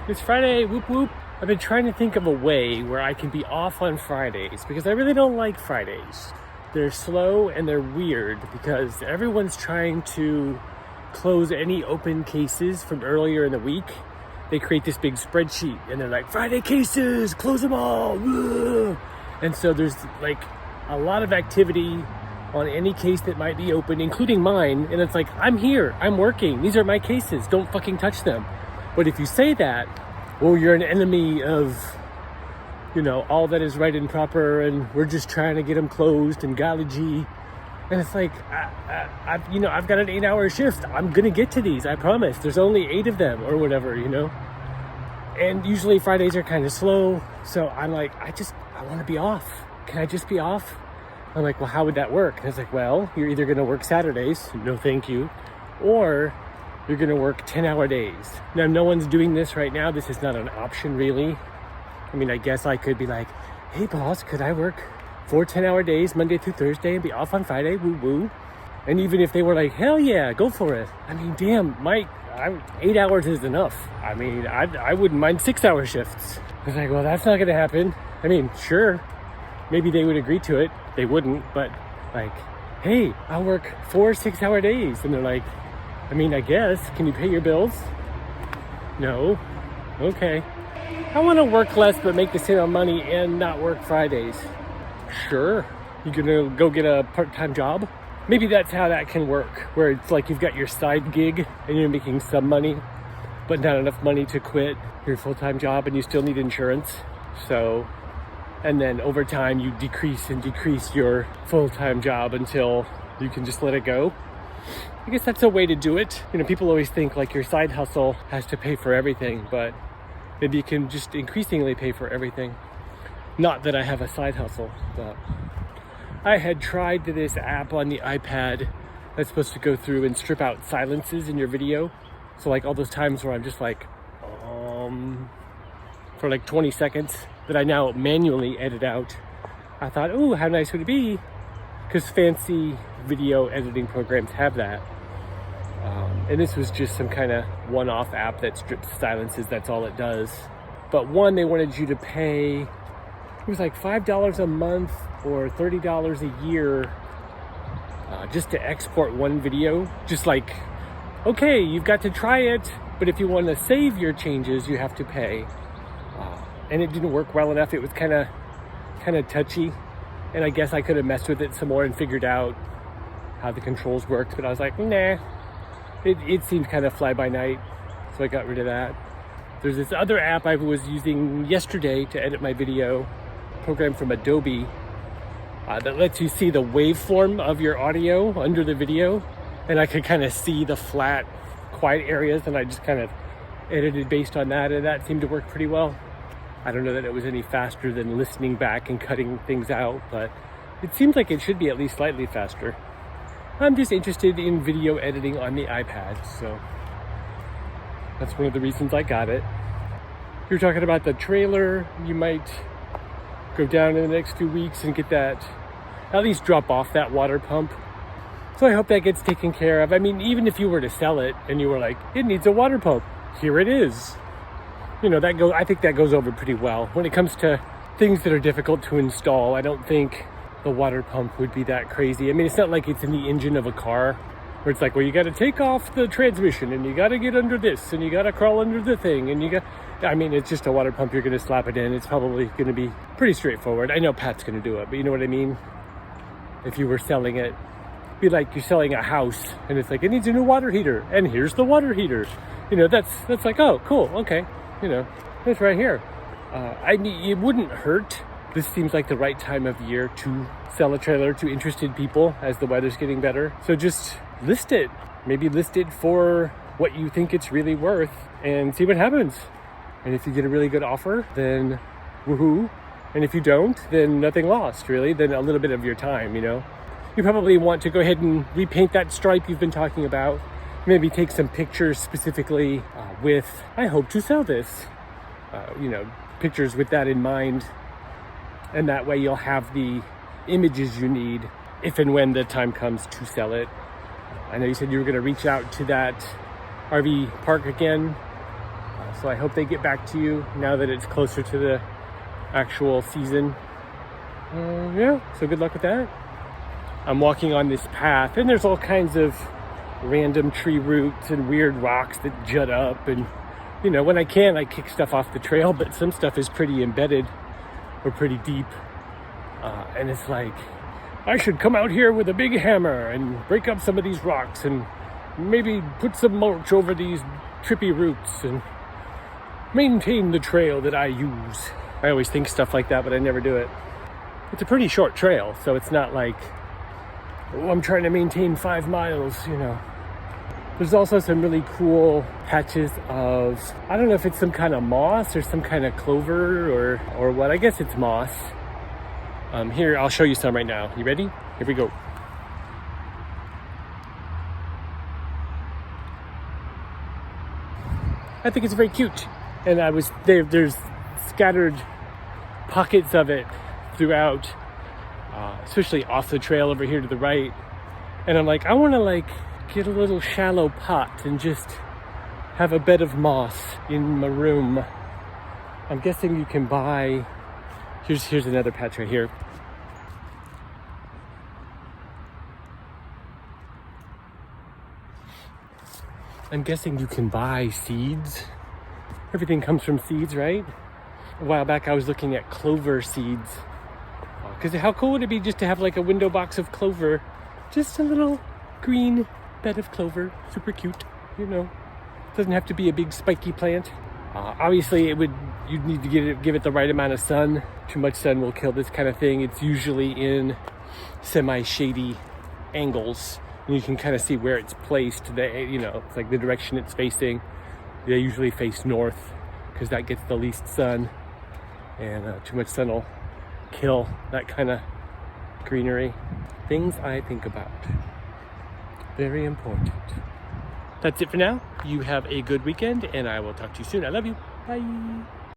It's Friday, whoop whoop. I've been trying to think of a way where I can be off on Fridays because I really don't like Fridays. They're slow and they're weird because everyone's trying to close any open cases from earlier in the week. They create this big spreadsheet and they're like, Friday cases, close them all. Ugh. And so there's like a lot of activity on any case that might be open, including mine. And it's like, I'm here, I'm working. These are my cases. Don't fucking touch them. But if you say that, well, you're an enemy of, all that is right and proper, and we're just trying to get them closed and golly gee. And it's like, I've got an 8-hour shift. I'm going to get to these, I promise. There's only 8 of them or whatever, And usually Fridays are kind of slow. So I'm like, I want to be off. Can I just be off? I'm like, well, how would that work? And it's like, well, you're either going to work Saturdays, no thank you, or you're going to work 10-hour days. Now, no one's doing this right now. This is not an option, really. I mean, I guess I could be like, hey, boss, could I work 4 10-hour days, Monday through Thursday, and be off on Friday? Woo woo. And even if they were like, hell yeah, go for it. I mean, damn, 8 hours is enough. I mean, I wouldn't mind 6-hour shifts. I was like, well, that's not going to happen. I mean, sure, maybe they would agree to it. They wouldn't, but like, hey, I'll work 4 6-hour days. And they're like, I mean, I guess, can you pay your bills? No. Okay. I want to work less but make the same amount of money and not work Fridays. Sure. You gonna go get a part-time job? Maybe that's how that can work, where it's like you've got your side gig and you're making some money, but not enough money to quit your full-time job and you still need insurance. So, and then over time you decrease your full-time job until you can just let it go. I guess that's a way to do it. People always think like your side hustle has to pay for everything, but maybe you can just increasingly pay for everything. Not that I have a side hustle, but I had tried this app on the iPad that's supposed to go through and strip out silences in your video. So like all those times where I'm just like, for like 20 seconds that I now manually edit out. I thought, oh, how nice would it be? Because fancy video editing programs have that. And this was just some kind of one-off app that strips silences, that's all it does. But one, they wanted you to pay, it was like $5 a month or $30 a year just to export one video. Just like, okay, you've got to try it, but if you want to save your changes, you have to pay. And it didn't work well enough. It was kind of touchy. And I guess I could have messed with it some more and figured out how the controls worked, but I was like, nah. It seemed kind of fly by night, so I got rid of that. There's this other app I was using yesterday to edit my video, program from Adobe, that lets you see the waveform of your audio under the video, and I could kind of see the flat, quiet areas, and I just kind of edited based on that, and that seemed to work pretty well. I don't know that it was any faster than listening back and cutting things out, but it seems like it should be at least slightly faster. I'm just interested in video editing on the iPad, so that's one of the reasons I got it. You're talking about the trailer. You might go down in the next few weeks and get that, at least drop off that water pump. So I hope that gets taken care of. I mean, even if you were to sell it and you were like, it needs a water pump, here it is. I think that goes over pretty well. When it comes to things that are difficult to install, I don't think the water pump would be that crazy. I mean, it's not like it's in the engine of a car where it's like, well, you got to take off the transmission and you got to get under this and you got to crawl under the thing and it's just a water pump. You're going to slap it in. It's probably going to be pretty straightforward. I know Pat's going to do it, but you know what I mean? If you were selling it, it'd be like you're selling a house and it's like, it needs a new water heater and here's the water heater. That's like, oh, cool. Okay. It's right here. It wouldn't hurt. This seems like the right time of year to sell a trailer to interested people as the weather's getting better. So just list it. Maybe list it for what you think it's really worth and see what happens. And if you get a really good offer, then woohoo. And if you don't, then nothing lost, really. Then a little bit of your time, You probably want to go ahead and repaint that stripe you've been talking about. Maybe take some pictures specifically with, I hope to sell this. Pictures with that in mind. And that way you'll have the images you need if and when the time comes to sell it. I know you said you were going to reach out to that RV park again. So I hope they get back to you now that it's closer to the actual season. Yeah, so good luck with that. I'm walking on this path, and there's all kinds of random tree roots and weird rocks that jut up, and you know, when I can, I kick stuff off the trail, but some stuff is pretty embedded or pretty deep, and it's like, I should come out here with a big hammer and break up some of these rocks and maybe put some mulch over these trippy roots and maintain the trail that I use. I always think stuff like that, but I never do it. It's a pretty short trail, so it's not like, oh, I'm trying to maintain 5 miles, you know. There's also some really cool patches of, I don't know if it's some kind of moss or some kind of clover or what. I guess it's moss. Here, I'll show you some right now. You ready? Here we go. I think it's very cute. And there's scattered pockets of it throughout, especially off the trail over here to the right. And I'm like, I want to like get a little shallow pot and just have a bed of moss in my room. I'm guessing you can buy, here's another patch right here. I'm guessing you can buy seeds. Everything comes from seeds, right? A while back I was looking at clover seeds. Because how cool would it be just to have like a window box of clover? Just a little green bed of clover. Super cute, you know. Doesn't have to be a big spiky plant. Obviously you'd need to give it the right amount of sun. Too much sun will kill this kind of thing. It's usually in semi-shady angles. And you can kind of see where it's placed. You know, it's like the direction it's facing. They usually face north because that gets the least sun, and too much sun will kill that kind of greenery. Things I think about. Very important. That's it for now. You have a good weekend, and I will talk to you soon. I love you. Bye.